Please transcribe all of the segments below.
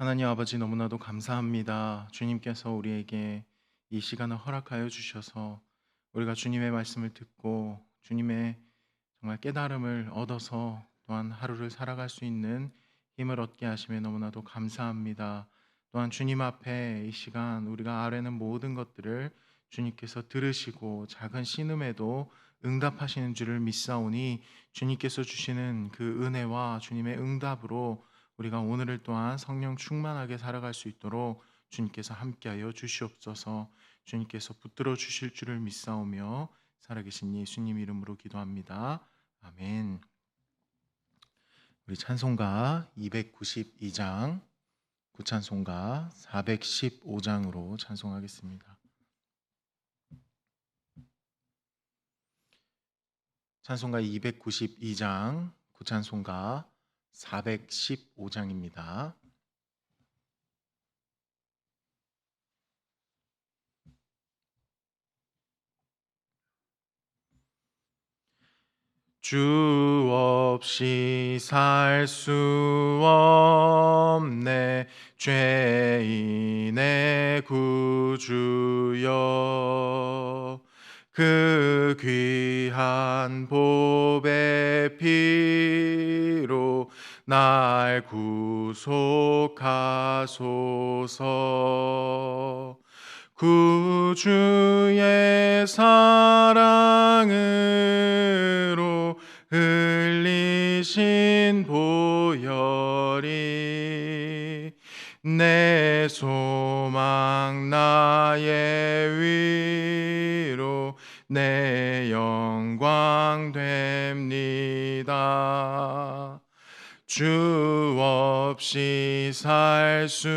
하나님 아버지 너무나도 감사합니다. 주님께서 우리에게 이 시간을 허락하여 주셔서 우리가 주님의 말씀을 듣고 주님의 정말 깨달음을 얻어서 또한 하루를 살아갈 수 있는 힘을 얻게 하심에 너무나도 감사합니다. 또한 주님 앞에 이 시간 우리가 아뢰는 모든 것들을 주님께서 들으시고 작은 신음에도 응답하시는 줄을 믿사오니 주님께서 주시는 그 은혜와 주님의 응답으로 우리가 오늘을 또한 성령 충만하게 살아갈 수 있도록 주님께서 함께하여 주시옵소서. 주님께서 붙들어 주실 줄을 믿사오며 살아계신 예수님 이름으로 기도합니다. 아멘. 우리 찬송가 292장, 구찬송가 415장으로 찬송하겠습니다. 찬송가 292장, 구찬송가 415장입니다. 주 없이 살 수 없네 죄인의 구주여 그 귀한 보배 피로 날 구속하소서. 구주의 사랑으로 흘리신 보혈이 내 소망 나의 위로 내 영광 됩니다. 주 없이 살 수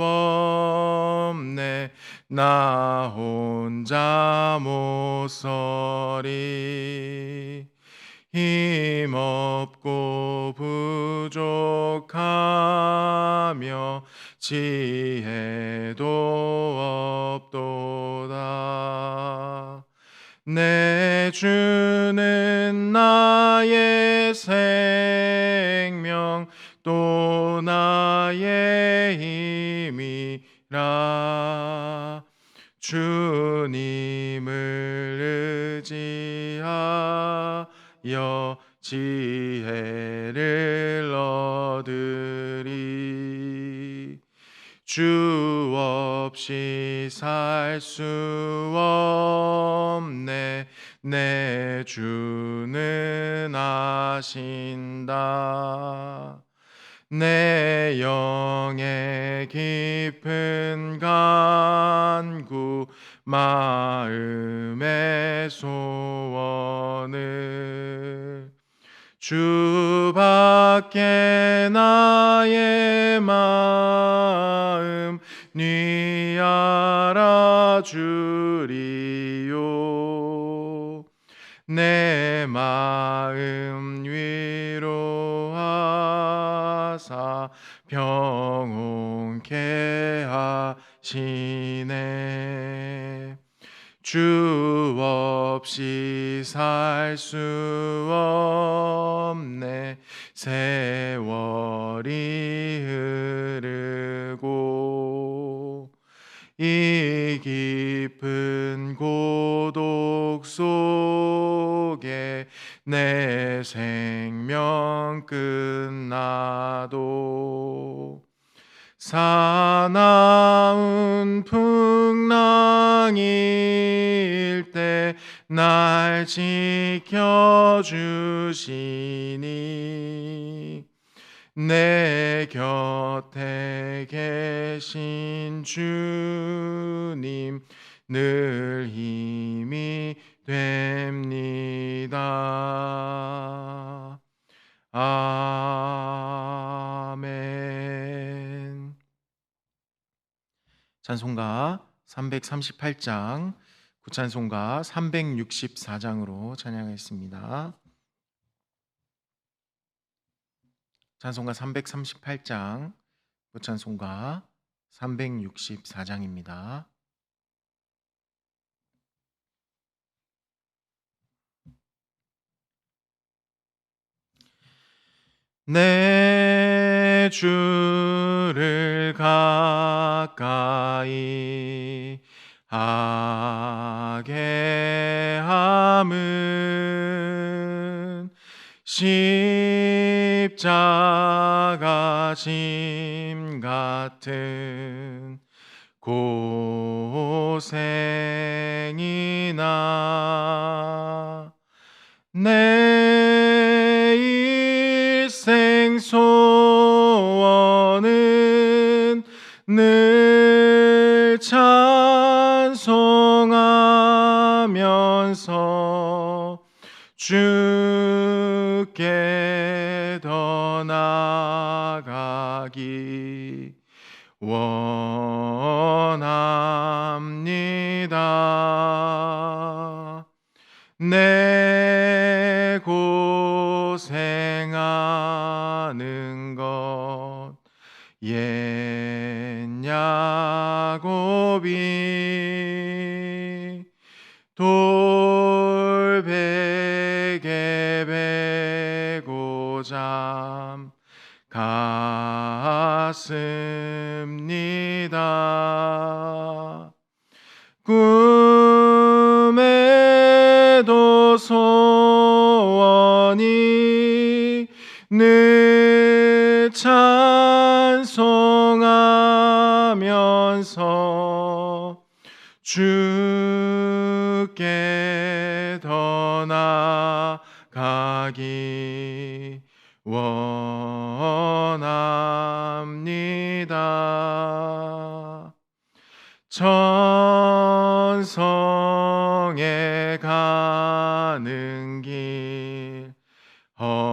없네 나 혼자 못 서리. 힘없고 부족하며 지혜도 없도다. 내 주는 나의 생명 또 나의 힘이라. 주님을 의지하여 지혜를 얻으리. 주 없이 살 수 없네 내 주는 아신다. 내 영의 깊은 간구 마음의 소원을 주밖에 나의 마음 네 알아주리요. 내 마음 위로하사 평온케 하시네. 주 없이 살 수 없네 세월이 흐르고 이 깊은 고독 속에 내 생명 끝나도 사나운 풍랑일 때 날 지켜주시니 내 곁에 계신 주님 늘 힘이 됩니다. 아멘. 찬송가 338장, 구찬송가 364장으로 찬양하겠습니다. 찬송가 338장, 구찬송가 364장입니다. 내 주 주를 가까이 하게 함은 십자가 짐 같은 고생이나 내 일생 소원은 늘 찬송하면서 주께 더 나아가기 원합니다. 내 고생하는 것 옛 야곱이 돌베개 베고 잠 갔습니다. 꿈에도 소원이 늘 찬송하면서 주께 더 나아가기 원합니다. 천성에 가는 길 험하여도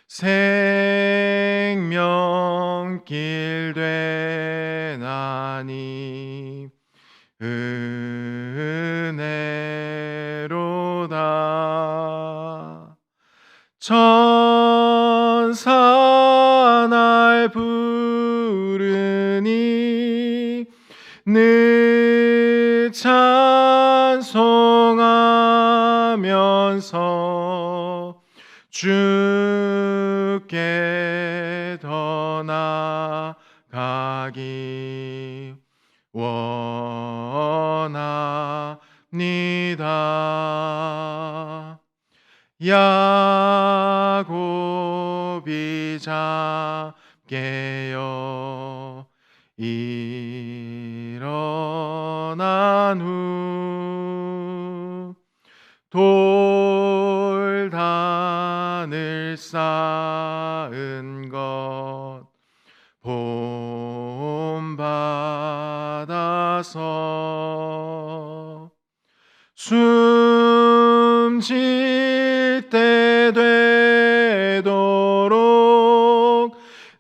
생명길 되나니 은혜로다. 천사 날 부르니 늘 찬송하면서 주께 더 나아가기 원합니다. 야곱이 잠깨어 일어난 후 돌단을 쌓은 것 본받아서 숨질 때 되도록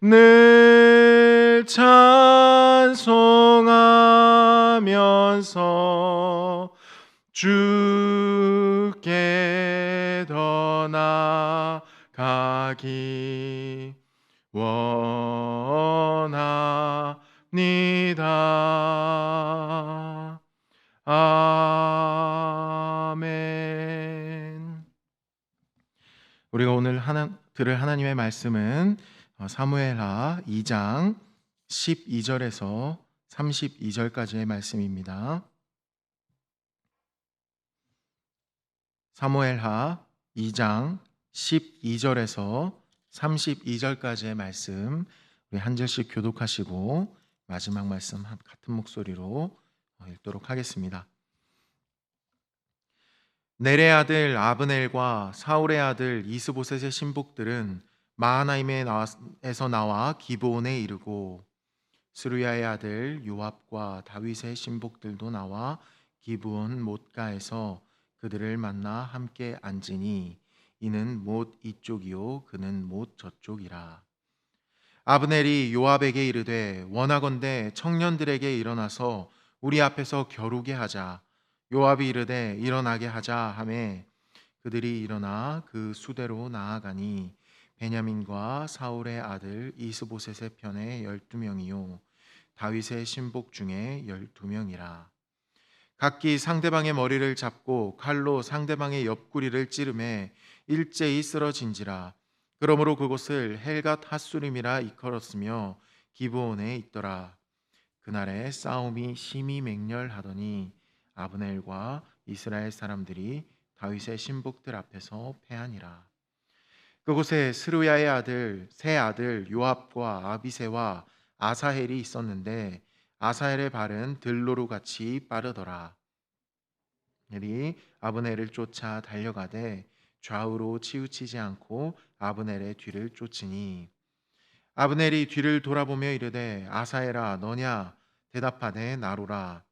늘 찬송하면서 주께 더 나아가기 원합니다. 아멘. 우리가 오늘 들을 하나님의 말씀은 사무엘하 2장 12절에서 32절까지의 말씀입니다. 사무엘하 2장 12절에서 32절까지의 말씀 우리 한 절씩 교독하시고 마지막 말씀 같은 목소리로 읽도록 하겠습니다. 넬의 아들 아브넬과 사울의 아들 이스보셋의 신복들은 마하나임에서 나와 기브온에 이르고 스루야의 아들 요압과 다윗의 신복들도 나와 기브온 못가에서 그들을 만나 함께 앉으니 이는 못 이쪽이요 그는 못 저쪽이라. 아브넬이 요압에게 이르되 원하건대 청년들에게 일어나서 우리 앞에서 겨루게 하자. 요압이 이르되 일어나게 하자 하매 그들이 일어나 그 수대로 나아가니 베냐민과 사울의 아들 이스보셋의 편에 12명이요 다윗의 신복 중에 12명이라. 각기 상대방의 머리를 잡고 칼로 상대방의 옆구리를 찌르매 일제히 쓰러진지라. 그러므로 그곳을 헬갓 핫수림이라 일컬었으며 기브온에 있더라. 그날에 싸움이 심히 맹렬하더니 아브넬과 이스라엘 사람들이 다윗의 신복들 앞에서 패하니라. 그곳에 스루야의 아들 세 아들 요압과 아비새와 아사헬이 있었는데 아사헬의 발은 들로루 같이 빠르더라. 넬이 아브넬을 쫓아 달려가되 좌우로 치우치지 않고 아브넬의 뒤를 쫓으니 아브넬이 뒤를 돌아보며 이르되 아사헬아 너냐 대답하되 나로라.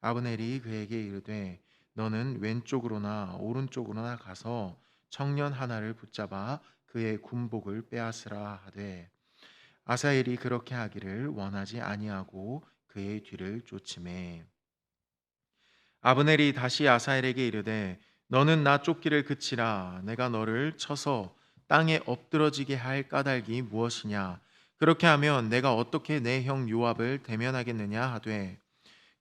아브넬이 그에게 이르되 너는 왼쪽으로나 오른쪽으로나 가서 청년 하나를 붙잡아 그의 군복을 빼앗으라 하되 아사헬이 그렇게 하기를 원하지 아니하고 그의 뒤를 쫓음에 아브넬이 다시 아사헬에게 이르되 너는 나 쫓기를 그치라. 내가 너를 쳐서 땅에 엎드러지게 할 까닭이 무엇이냐. 그렇게 하면 내가 어떻게 내 형 요압을 대면하겠느냐 하되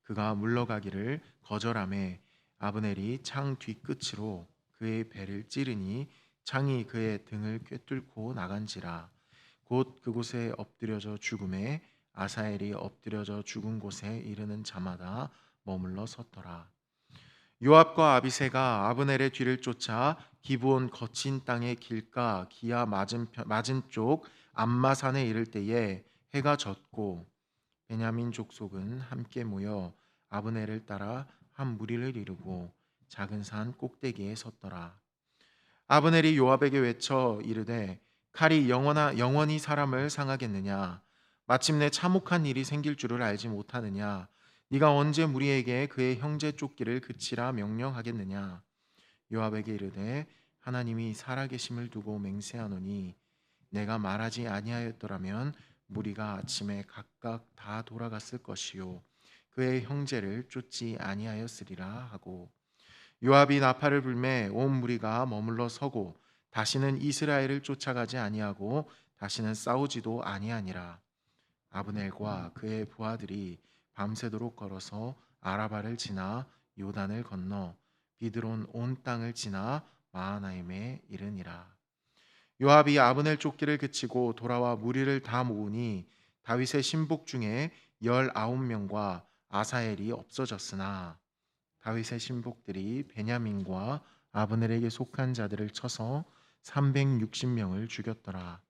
그가 물러가기를 거절하매 아브넬이 창 뒤끝으로 그의 배를 찌르니 창이 그의 등을 꿰뚫고 나간지라. 곧 그곳에 엎드려져 죽음에 아사헬이 엎드려져 죽은 곳에 이르는 자마다 머물러 섰더라. 요압과 아비새가 아브넬의 뒤를 쫓아 기브온 거친 땅의 길가 기아 맞은 쪽 암마산에 이를 때에 해가 졌고 베냐민 족속은 함께 모여 아브넬을 따라 한 무리를 이루고 작은 산 꼭대기에 섰더라. 아브넬이 요압에게 외쳐 이르되 칼이 영원히 사람을 상하겠느냐. 마침내 참혹한 일이 생길 줄을 알지 못하느냐. 네가 언제 무리에게 그의 형제 쫓기를 그치라 명령하겠느냐. 요압에게 이르되 하나님이 살아계심을 두고 맹세하노니 내가 말하지 아니하였더라면 무리가 아침에 각각 다 돌아갔을 것이요 그의 형제를 쫓지 아니하였으리라 하고 요압이 나팔을 불매 온 무리가 머물러 서고 다시는 이스라엘을 쫓아가지 아니하고 다시는 싸우지도 아니하니라. 아브넬과 그의 부하들이 밤새도록 걸어서 아라바를 지나 요단을 건너 비드론 온 땅을 지나 마하나임에 이르니라. 요압이 아브넬 쫓기를 그치고 돌아와 무리를 다 모으니 다윗의 신복 중에 19명과 아사헬이 없어졌으나 다윗의 신복들이 베냐민과 아브넬에게 속한 자들을 쳐서 360명을 죽였더라.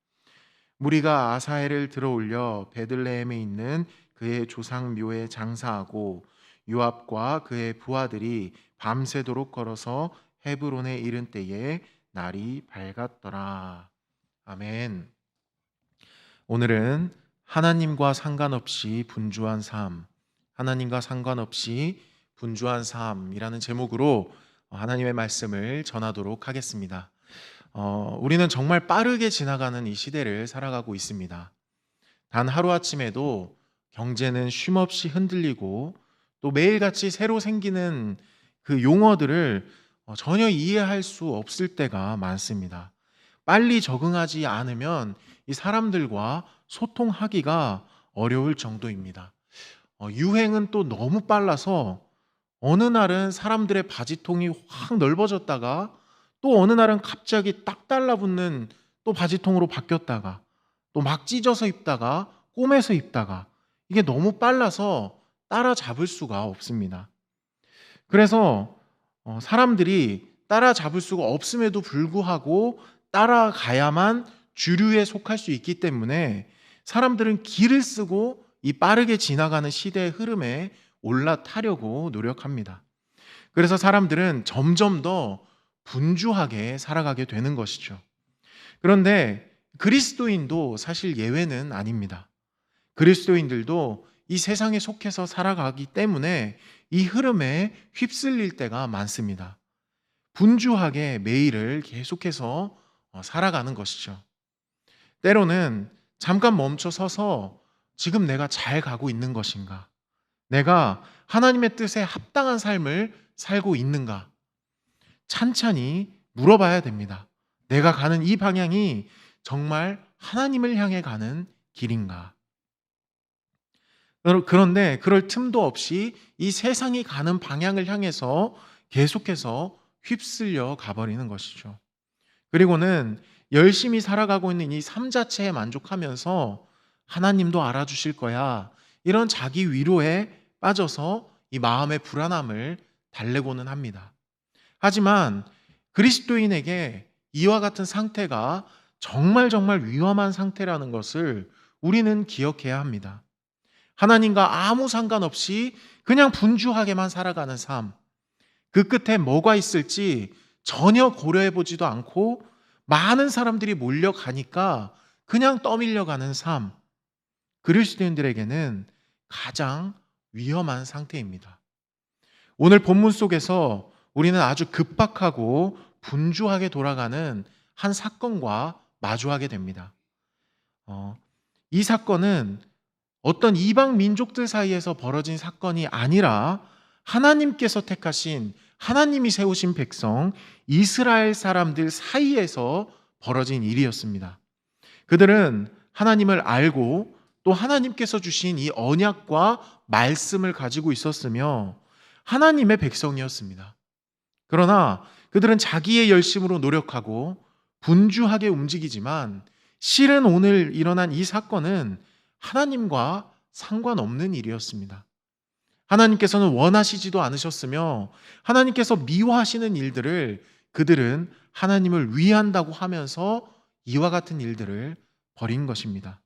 무리가 아사헬을 들어올려 베들레헴에 있는 그의 조상 묘에 장사하고 요압과 그의 부하들이 밤새도록 걸어서 헤브론에 이른 때에 날이 밝았더라. 아멘. 오늘은 하나님과 상관없이 분주한 삶, 하나님과 상관없이 분주한 삶이라는 제목으로 하나님의 말씀을 전하도록 하겠습니다. 우리는 정말 빠르게 지나가는 이 시대를 살아가고 있습니다. 단 하루아침에도 경제는 쉼없이 흔들리고 또 매일같이 새로 생기는 그 용어들을 전혀 이해할 수 없을 때가 많습니다. 빨리 적응하지 않으면 이 사람들과 소통하기가 어려울 정도입니다. 유행은 또 너무 빨라서 어느 날은 사람들의 바지통이 확 넓어졌다가 또 어느 날은 갑자기 딱 달라붙는 또 바지통으로 바뀌었다가 또 막 찢어서 입다가 꼬매서 입다가 이게 너무 빨라서 따라잡을 수가 없습니다. 그래서 사람들이 따라잡을 수가 없음에도 불구하고 따라가야만 주류에 속할 수 있기 때문에 사람들은 길을 쓰고 이 빠르게 지나가는 시대의 흐름에 올라타려고 노력합니다. 그래서 사람들은 점점 더 분주하게 살아가게 되는 것이죠. 그런데 그리스도인도 사실 예외는 아닙니다. 그리스도인들도 이 세상에 속해서 살아가기 때문에 이 흐름에 휩쓸릴 때가 많습니다. 분주하게 매일을 계속해서 살아가는 것이죠. 때로는 잠깐 멈춰 서서 지금 내가 잘 가고 있는 것인가? 내가 하나님의 뜻에 합당한 삶을 살고 있는가? 찬찬히 물어봐야 됩니다. 내가 가는 이 방향이 정말 하나님을 향해 가는 길인가? 그런데 그럴 틈도 없이 이 세상이 가는 방향을 향해서 계속해서 휩쓸려 가버리는 것이죠. 그리고는 열심히 살아가고 있는 이 삶 자체에 만족하면서 '하나님도 알아주실 거야.' 이런 자기 위로에 빠져서 이 마음의 불안함을 달래고는 합니다. 하지만 그리스도인에게 이와 같은 상태가 정말 정말 위험한 상태라는 것을 우리는 기억해야 합니다. 하나님과 아무 상관없이 그냥 분주하게만 살아가는 삶, 그 끝에 뭐가 있을지 전혀 고려해 보지도 않고 많은 사람들이 몰려가니까 그냥 떠밀려가는 삶, 그리스도인들에게는 가장 위험한 상태입니다. 오늘 본문 속에서 우리는 아주 급박하고 분주하게 돌아가는 한 사건과 마주하게 됩니다. 이 사건은 어떤 이방 민족들 사이에서 벌어진 사건이 아니라 하나님께서 택하신, 하나님이 세우신 백성 이스라엘 사람들 사이에서 벌어진 일이었습니다. 그들은 하나님을 알고 또 하나님께서 주신 이 언약과 말씀을 가지고 있었으며 하나님의 백성이었습니다. 그러나 그들은 자기의 열심으로 노력하고 분주하게 움직이지만 실은 오늘 일어난 이 사건은 하나님과 상관없는 일이었습니다. 하나님께서는 원하시지도 않으셨으며 하나님께서 미워하시는 일들을 그들은 하나님을 위한다고 하면서 이와 같은 일들을 벌인 것입니다.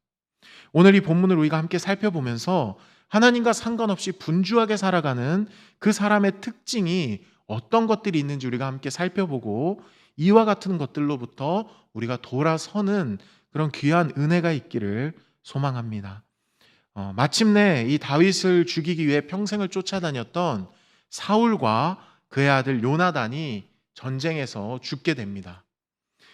오늘 이 본문을 우리가 함께 살펴보면서 하나님과 상관없이 분주하게 살아가는 그 사람의 특징이 어떤 것들이 있는지 우리가 함께 살펴보고 이와 같은 것들로부터 우리가 돌아서는 그런 귀한 은혜가 있기를 소망합니다. 마침내 이 다윗을 죽이기 위해 평생을 쫓아다녔던 사울과 그의 아들 요나단이 전쟁에서 죽게 됩니다.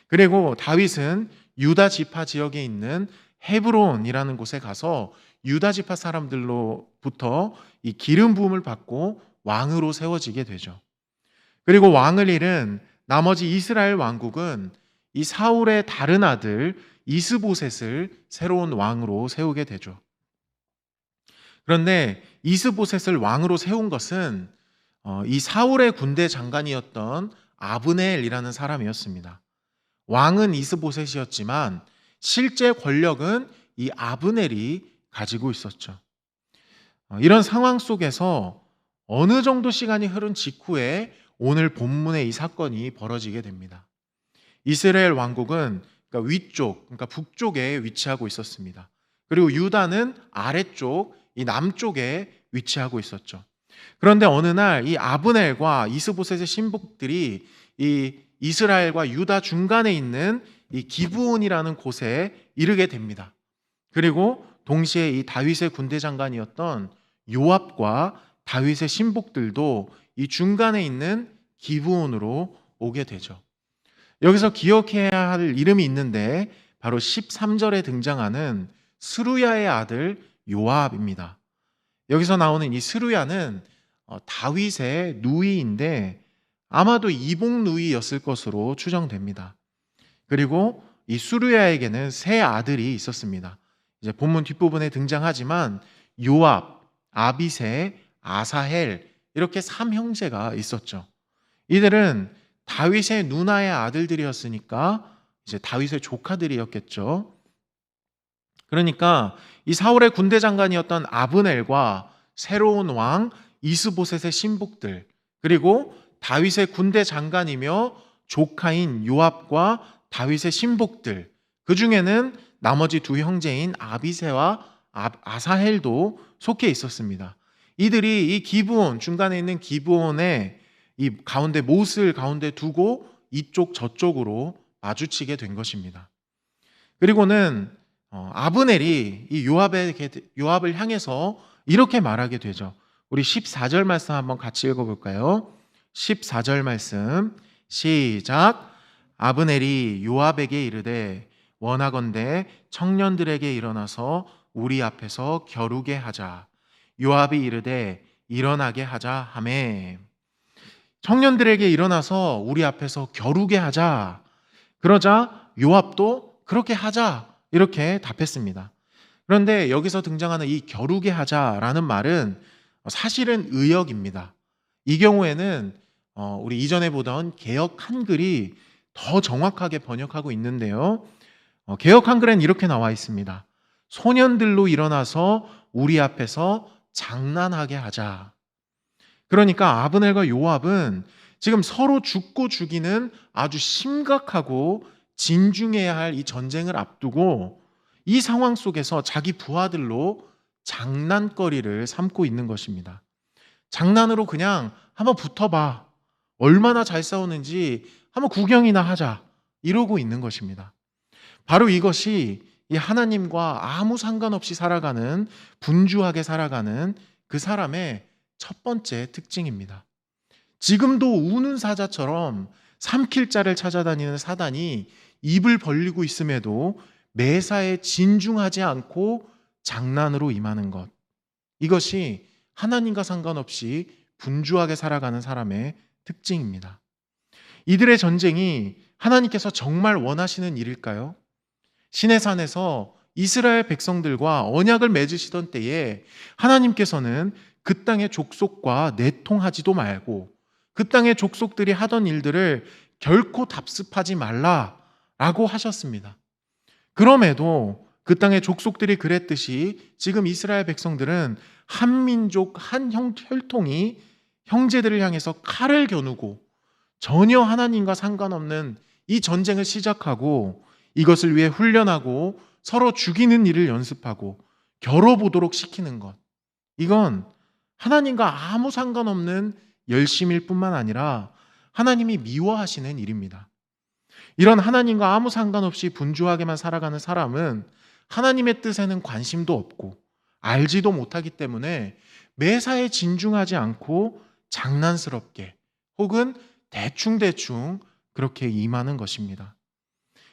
그리고 다윗은 유다 지파 지역에 있는 헤브론이라는 곳에 가서 유다 지파 사람들로부터 이 기름 부음을 받고 왕으로 세워지게 되죠. 그리고 왕을 잃은 나머지 이스라엘 왕국은 이 사울의 다른 아들 이스보셋을 새로운 왕으로 세우게 되죠. 그런데 이스보셋을 왕으로 세운 것은 이 사울의 군대 장관이었던 아브넬이라는 사람이었습니다. 왕은 이스보셋이었지만 실제 권력은 이 아브넬이 가지고 있었죠. 이런 상황 속에서 어느 정도 시간이 흐른 직후에 오늘 본문의 이 사건이 벌어지게 됩니다. 이스라엘 왕국은 그러니까 위쪽, 그러니까 북쪽에 위치하고 있었습니다. 그리고 유다는 아래쪽, 이 남쪽에 위치하고 있었죠. 그런데 어느 날 이 아브넬과 이스보셋의 신복들이 이 이스라엘과 유다 중간에 있는 이 기브온이라는 곳에 이르게 됩니다. 그리고 동시에 이 다윗의 군대 장관이었던 요압과 다윗의 신복들도 이 중간에 있는 기브온으로 오게 되죠. 여기서 기억해야 할 이름이 있는데 바로 13절에 등장하는 스루야의 아들 요압입니다. 여기서 나오는 이 스루야는 다윗의 누이인데 아마도 이복 누이였을 것으로 추정됩니다. 그리고 이 스루야에게는 세 아들이 있었습니다. 이제 본문 뒷부분에 등장하지만 요압, 아비새, 아사헬 이렇게 3형제가 있었죠. 이들은 다윗의 누나의 아들들이었으니까 이제 다윗의 조카들이었겠죠. 그러니까 이 사울의 군대 장관이었던 아브넬과 새로운 왕 이스보셋의 신복들, 그리고 다윗의 군대 장관이며 조카인 요압과 다윗의 신복들, 그 중에는 나머지 두 형제인 아비새와 아사헬도 속해 있었습니다. 이들이 이 기브온, 중간에 있는 기브온에 이 가운데 못을 가운데 두고 이쪽 저쪽으로 마주치게 된 것입니다. 그리고는 아브넬이 이 요압을 향해서 이렇게 말하게 되죠. 우리 14절 말씀 한번 같이 읽어볼까요? 14절 말씀 시작. 아브넬이 요압에게 이르되 원하건대 청년들에게 일어나서 우리 앞에서 겨루게 하자. 요압이 이르되 일어나게 하자 하매. 청년들에게 일어나서 우리 앞에서 겨루게 하자. 그러자 요압도 그렇게 하자 이렇게 답했습니다. 그런데 여기서 등장하는 이 겨루게 하자라는 말은 사실은 의역입니다. 이 경우에는 우리 이전에 보던 개역 한글이 더 정확하게 번역하고 있는데요. 개역 한글엔 이렇게 나와 있습니다. 소년들로 일어나서 우리 앞에서 장난하게 하자. 그러니까 아브넬과 요압은 지금 서로 죽고 죽이는 아주 심각하고 진중해야 할 이 전쟁을 앞두고 이 상황 속에서 자기 부하들로 장난거리를 삼고 있는 것입니다. 장난으로 그냥 한번 붙어봐. 얼마나 잘 싸우는지 한번 구경이나 하자. 이러고 있는 것입니다. 바로 이것이 이 하나님과 아무 상관없이 살아가는, 분주하게 살아가는 그 사람의 첫 번째 특징입니다. 지금도 우는 사자처럼 삼킬 자를 찾아다니는 사단이 입을 벌리고 있음에도 매사에 진중하지 않고 장난으로 임하는 것. 이것이 하나님과 상관없이 분주하게 살아가는 사람의 특징입니다. 이들의 전쟁이 하나님께서 정말 원하시는 일일까요? 시내산에서 이스라엘 백성들과 언약을 맺으시던 때에 하나님께서는 그 땅의 족속과 내통하지도 말고 그 땅의 족속들이 하던 일들을 결코 답습하지 말라라고 하셨습니다. 그럼에도 그 땅의 족속들이 그랬듯이 지금 이스라엘 백성들은 한 민족, 한 혈통이 형제들을 향해서 칼을 겨누고 전혀 하나님과 상관없는 이 전쟁을 시작하고 이것을 위해 훈련하고 서로 죽이는 일을 연습하고 겨뤄보도록 시키는 것. 이건 하나님과 아무 상관없는 열심일 뿐만 아니라 하나님이 미워하시는 일입니다. 이런 하나님과 아무 상관없이 분주하게만 살아가는 사람은 하나님의 뜻에는 관심도 없고 알지도 못하기 때문에 매사에 진중하지 않고 장난스럽게 혹은 대충대충 그렇게 임하는 것입니다.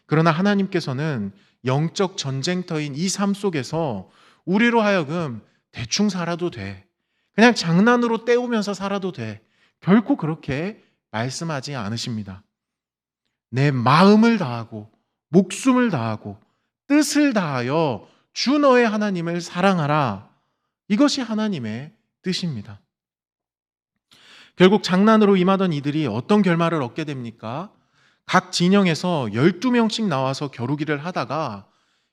그러나 하나님께서는 영적 전쟁터인 이 삶 속에서 우리로 하여금 대충 살아도 돼. 그냥 장난으로 때우면서 살아도 돼. 결코 그렇게 말씀하지 않으십니다. 내 마음을 다하고 목숨을 다하고 뜻을 다하여 주 너의 하나님을 사랑하라. 이것이 하나님의 뜻입니다. 결국 장난으로 임하던 이들이 어떤 결말을 얻게 됩니까? 각 진영에서 12명씩 나와서 겨루기를 하다가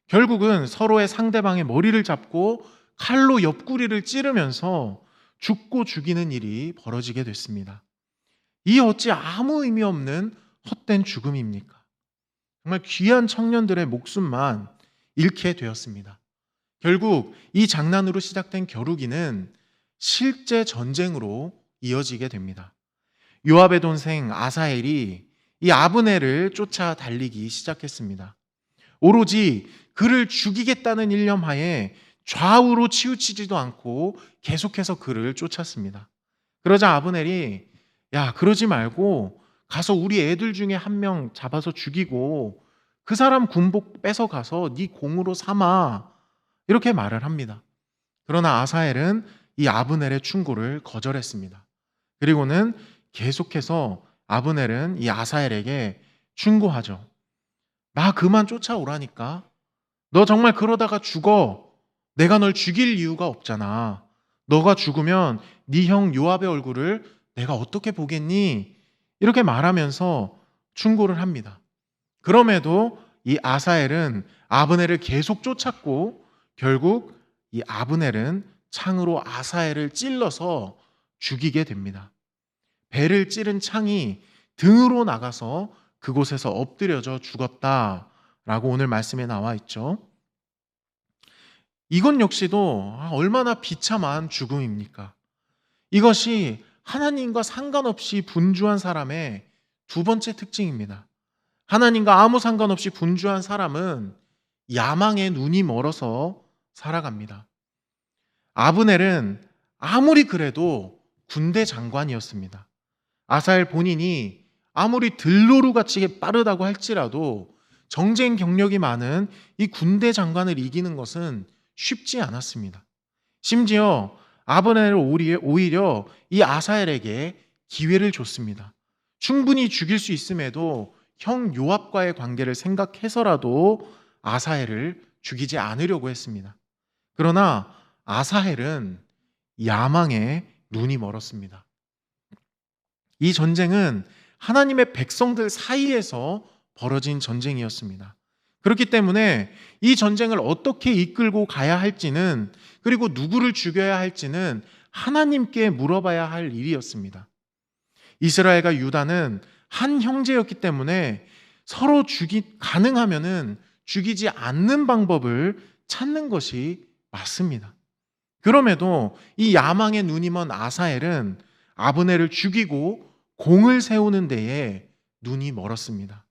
결국은 서로의 상대방의 머리를 잡고 칼로 옆구리를 찌르면서 죽고 죽이는 일이 벌어지게 됐습니다. 이 어찌 아무 의미 없는 헛된 죽음입니까? 정말 귀한 청년들의 목숨만 잃게 되었습니다. 결국 이 장난으로 시작된 겨루기는 실제 전쟁으로 이어지게 됩니다. 요압의 동생 아사엘이 이 아브넬을 쫓아 달리기 시작했습니다. 오로지 그를 죽이겠다는 일념하에 좌우로 치우치지도 않고 계속해서 그를 쫓았습니다. 그러자 아브넬이 야, 그러지 말고 가서 우리 애들 중에 한 명 잡아서 죽이고 그 사람 군복 뺏어가서 네 공으로 삼아 이렇게 말을 합니다. 그러나 아사엘은 이 아브넬의 충고를 거절했습니다. 그리고는 계속해서 아브넬은 이 아사엘에게 충고하죠. 나 그만 쫓아오라니까. 너 정말 그러다가 죽어. 내가 널 죽일 이유가 없잖아. 너가 죽으면 네 형 요압의 얼굴을 내가 어떻게 보겠니? 이렇게 말하면서 충고를 합니다. 그럼에도 이 아사엘은 아브넬을 계속 쫓았고 결국 이 아브넬은 창으로 아사엘을 찔러서 죽이게 됩니다. 배를 찌른 창이 등으로 나가서 그곳에서 엎드려져 죽었다라고 오늘 말씀에 나와 있죠. 이것 역시도 얼마나 비참한 죽음입니까? 이것이 하나님과 상관없이 분주한 사람의 두 번째 특징입니다. 하나님과 아무 상관없이 분주한 사람은 야망에 눈이 멀어서 살아갑니다. 아브넬은 아무리 그래도 군대 장관이었습니다. 아사엘 본인이 아무리 들노루같이 빠르다고 할지라도 정쟁 경력이 많은 이 군대 장관을 이기는 것은 쉽지 않았습니다. 심지어 아브넬은 오히려 이 아사엘에게 기회를 줬습니다. 충분히 죽일 수 있음에도 형 요압과의 관계를 생각해서라도 아사엘을 죽이지 않으려고 했습니다. 그러나 아사헬은 야망에 눈이 멀었습니다. 이 전쟁은 하나님의 백성들 사이에서 벌어진 전쟁이었습니다. 그렇기 때문에 이 전쟁을 어떻게 이끌고 가야 할지는, 그리고 누구를 죽여야 할지는 하나님께 물어봐야 할 일이었습니다. 이스라엘과 유다는 한 형제였기 때문에 서로 가능하면은 죽이지 않는 방법을 찾는 것이 맞습니다. 그럼에도 이 야망의 눈이 먼 아사엘은 아브넬을 죽이고 공을 세우는 데에 눈이 멀었습니다.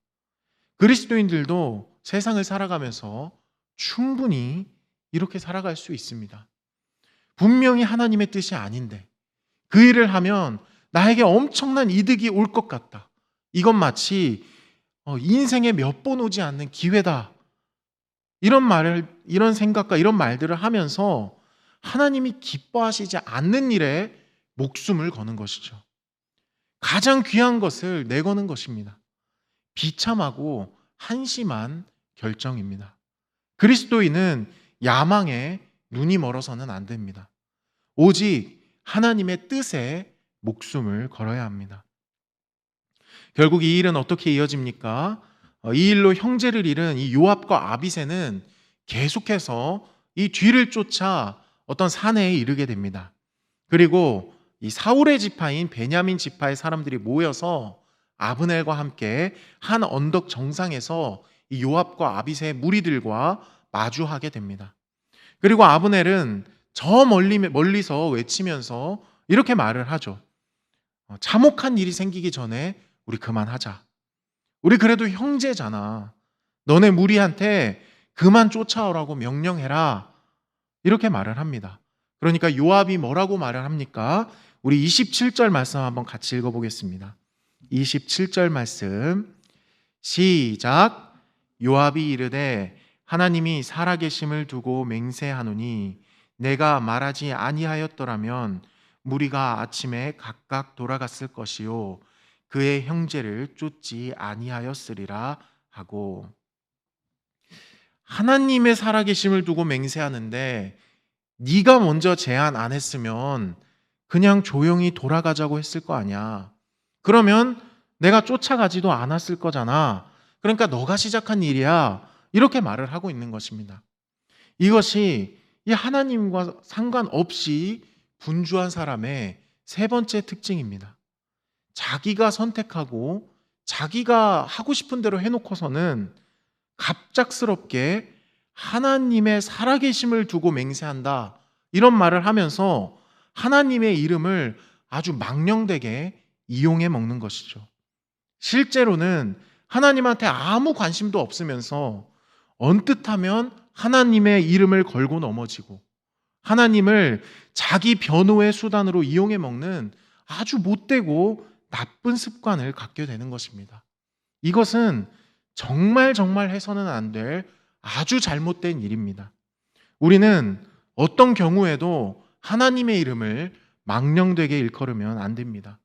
그리스도인들도 세상을 살아가면서 충분히 이렇게 살아갈 수 있습니다. 분명히 하나님의 뜻이 아닌데 그 일을 하면 나에게 엄청난 이득이 올 것 같다. 이건 마치 인생에 몇 번 오지 않는 기회다. 이런 생각과 이런 말들을 하면서 하나님이 기뻐하시지 않는 일에 목숨을 거는 것이죠. 가장 귀한 것을 내거는 것입니다. 비참하고 한심한 결정입니다. 그리스도인은 야망에 눈이 멀어서는 안 됩니다. 오직 하나님의 뜻에 목숨을 걸어야 합니다. 결국 이 일은 어떻게 이어집니까? 이 일로 형제를 잃은 이 요압과 아비새는 계속해서 이 뒤를 쫓아 어떤 산에 이르게 됩니다. 그리고 이 사울의 지파인 베냐민 지파의 사람들이 모여서 아브넬과 함께 한 언덕 정상에서 이 요압과 아비새의 무리들과 마주하게 됩니다. 그리고 아브넬은 저 멀리서 외치면서 이렇게 말을 하죠. 참혹한 일이 생기기 전에 우리 그만하자. 우리 그래도 형제잖아. 너네 무리한테 그만 쫓아오라고 명령해라. 이렇게 말을 합니다. 그러니까 요압이 뭐라고 말을 합니까? 우리 27절 말씀 한번 같이 읽어보겠습니다. 27절 말씀 시작. 요압이 이르되 하나님이 살아계심을 두고 맹세하노니 내가 말하지 아니하였더라면 무리가 아침에 각각 돌아갔을 것이요 그의 형제를 쫓지 아니하였으리라 하고, 하나님의 살아계심을 두고 맹세하는데 네가 먼저 제안 안 했으면 그냥 조용히 돌아가자고 했을 거 아니야. 그러면 내가 쫓아가지도 않았을 거잖아. 그러니까 너가 시작한 일이야. 이렇게 말을 하고 있는 것입니다. 이것이 이 하나님과 상관없이 분주한 사람의 세 번째 특징입니다. 자기가 선택하고 자기가 하고 싶은 대로 해놓고서는 갑작스럽게 하나님의 살아계심을 두고 맹세한다. 이런 말을 하면서 하나님의 이름을 아주 망령되게 이용해 먹는 것이죠. 실제로는 하나님한테 아무 관심도 없으면서 언뜻하면 하나님의 이름을 걸고 넘어지고 하나님을 자기 변호의 수단으로 이용해 먹는 아주 못되고 나쁜 습관을 갖게 되는 것입니다. 이것은 정말 해서는 안 될 아주 잘못된 일입니다. 우리는 어떤 경우에도 하나님의 이름을 망령되게 일컬으면 안 됩니다.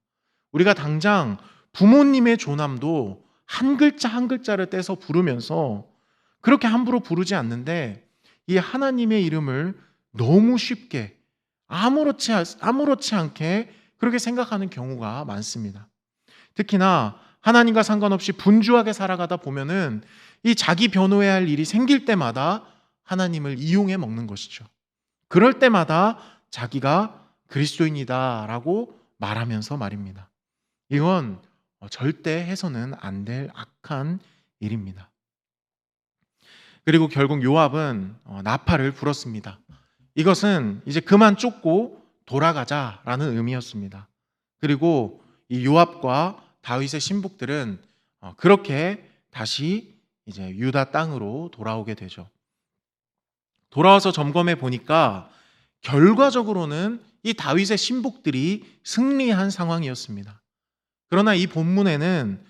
우리가 당장 부모님의 조남도 한 글자 한 글자를 떼서 부르면서 그렇게 함부로 부르지 않는데 이 하나님의 이름을 너무 쉽게 아무렇지 않게 그렇게 생각하는 경우가 많습니다. 특히나 하나님과 상관없이 분주하게 살아가다 보면은 이 자기 변호해야 할 일이 생길 때마다 하나님을 이용해 먹는 것이죠. 그럴 때마다 자기가 그리스도인이다라고 말하면서 말입니다. 이건 절대 해서는 안 될 악한 일입니다. 그리고 결국 요압은 나팔을 불었습니다. 이것은 이제 그만 쫓고 돌아가자라는 의미였습니다. 그리고 이 요압과 다윗의 신복들은 그렇게 다시 이제 유다 땅으로 돌아오게 되죠. 돌아와서 점검해 보니까 결과적으로는 이 다윗의 신복들이 승리한 상황이었습니다. 그러나 이 본문에는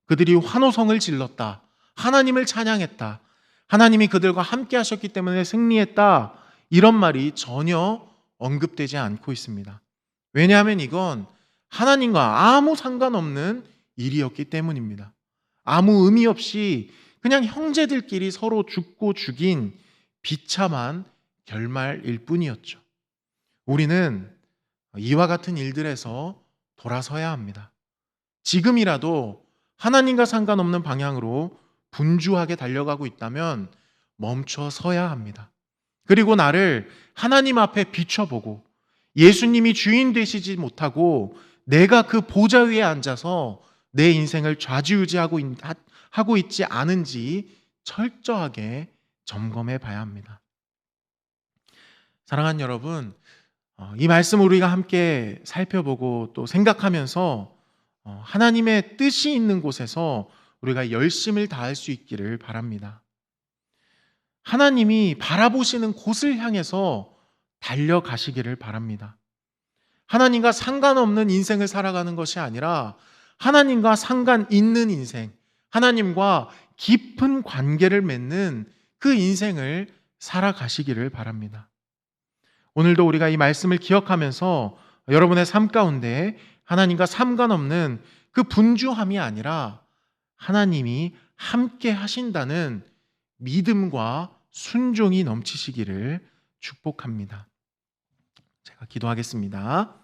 그들이 환호성을 질렀다, 하나님을 찬양했다, 하나님이 그들과 함께 하셨기 때문에 승리했다, 이런 말이 전혀 언급되지 않고 있습니다. 왜냐하면 이건 하나님과 아무 상관없는 일이었기 때문입니다. 아무 의미 없이 그냥 형제들끼리 서로 죽고 죽인 비참한 결말일 뿐이었죠. 우리는 이와 같은 일들에서 돌아서야 합니다. 지금이라도 하나님과 상관없는 방향으로 분주하게 달려가고 있다면 멈춰 서야 합니다. 그리고 나를 하나님 앞에 비춰보고 예수님이 주인 되시지 못하고 내가 그 보좌 위에 앉아서 내 인생을 하고 있지 않은지 철저하게 점검해 봐야 합니다. 사랑하는 여러분, 이 말씀을 우리가 함께 살펴보고 또 생각하면서 하나님의 뜻이 있는 곳에서 우리가 열심을 다할 수 있기를 바랍니다. 하나님이 바라보시는 곳을 향해서 달려가시기를 바랍니다. 하나님과 상관없는 인생을 살아가는 것이 아니라 하나님과 상관 있는 인생, 하나님과 깊은 관계를 맺는 그 인생을 살아가시기를 바랍니다. 오늘도 우리가 이 말씀을 기억하면서 여러분의 삶 가운데 하나님과 상관없는 그 분주함이 아니라 하나님이 함께 하신다는 믿음과 순종이 넘치시기를 축복합니다. 제가 기도하겠습니다.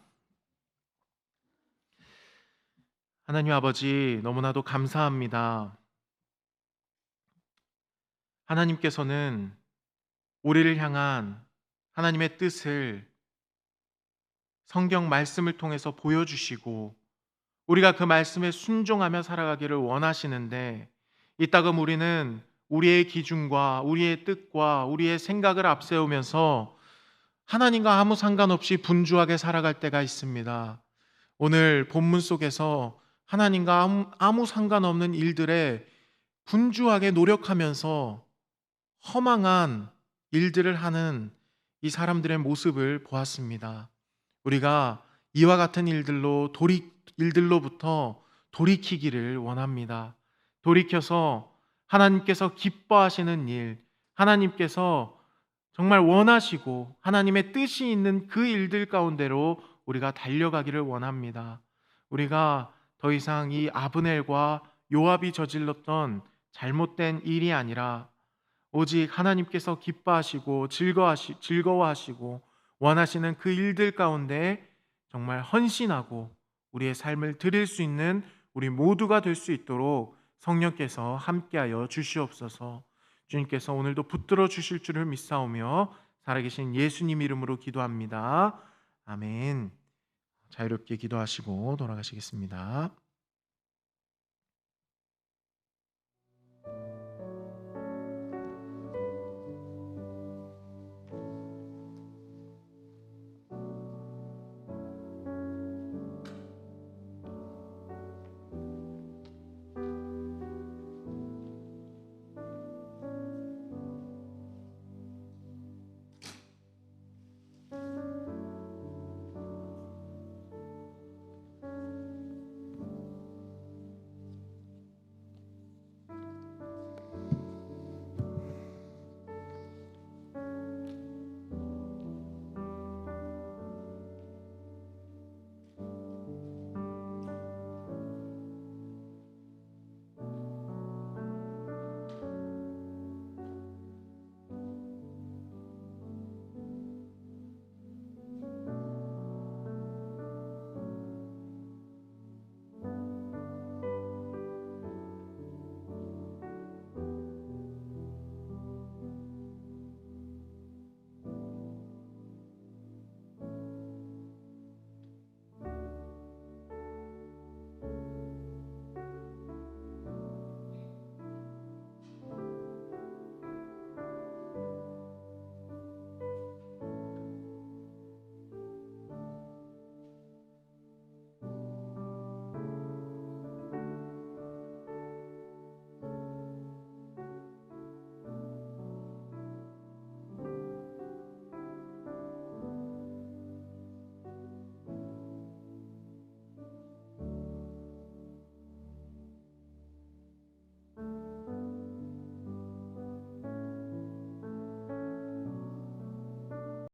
하나님 아버지, 너무나도 감사합니다. 하나님께서는 우리를 향한 하나님의 뜻을 성경 말씀을 통해서 보여주시고 우리가 그 말씀에 순종하며 살아가기를 원하시는데, 이따금 우리는 우리의 기준과 우리의 뜻과 우리의 생각을 앞세우면서 하나님과 아무 상관없이 분주하게 살아갈 때가 있습니다. 오늘 본문 속에서 하나님과 아무 상관없는 일들에 분주하게 노력하면서 허망한 일들을 하는 이 사람들의 모습을 보았습니다. 우리가 이와 같은 일들로부터 돌이키기를 원합니다. 돌이켜서 하나님께서 기뻐하시는 일, 하나님께서 정말 원하시고 하나님의 뜻이 있는 그 일들 가운데로 우리가 달려가기를 원합니다. 우리가 더 이상 이 아브넬과 요압이 저질렀던 잘못된 일이 아니라 오직 하나님께서 기뻐하시고 즐거워하시고 원하시는 그 일들 가운데 정말 헌신하고 우리의 삶을 드릴 수 있는 우리 모두가 될 수 있도록 성령께서 함께하여 주시옵소서. 주님께서 오늘도 붙들어 주실 줄을 믿사오며 살아계신 예수님 이름으로 기도합니다. 아멘. 자유롭게 기도하시고 돌아가시겠습니다.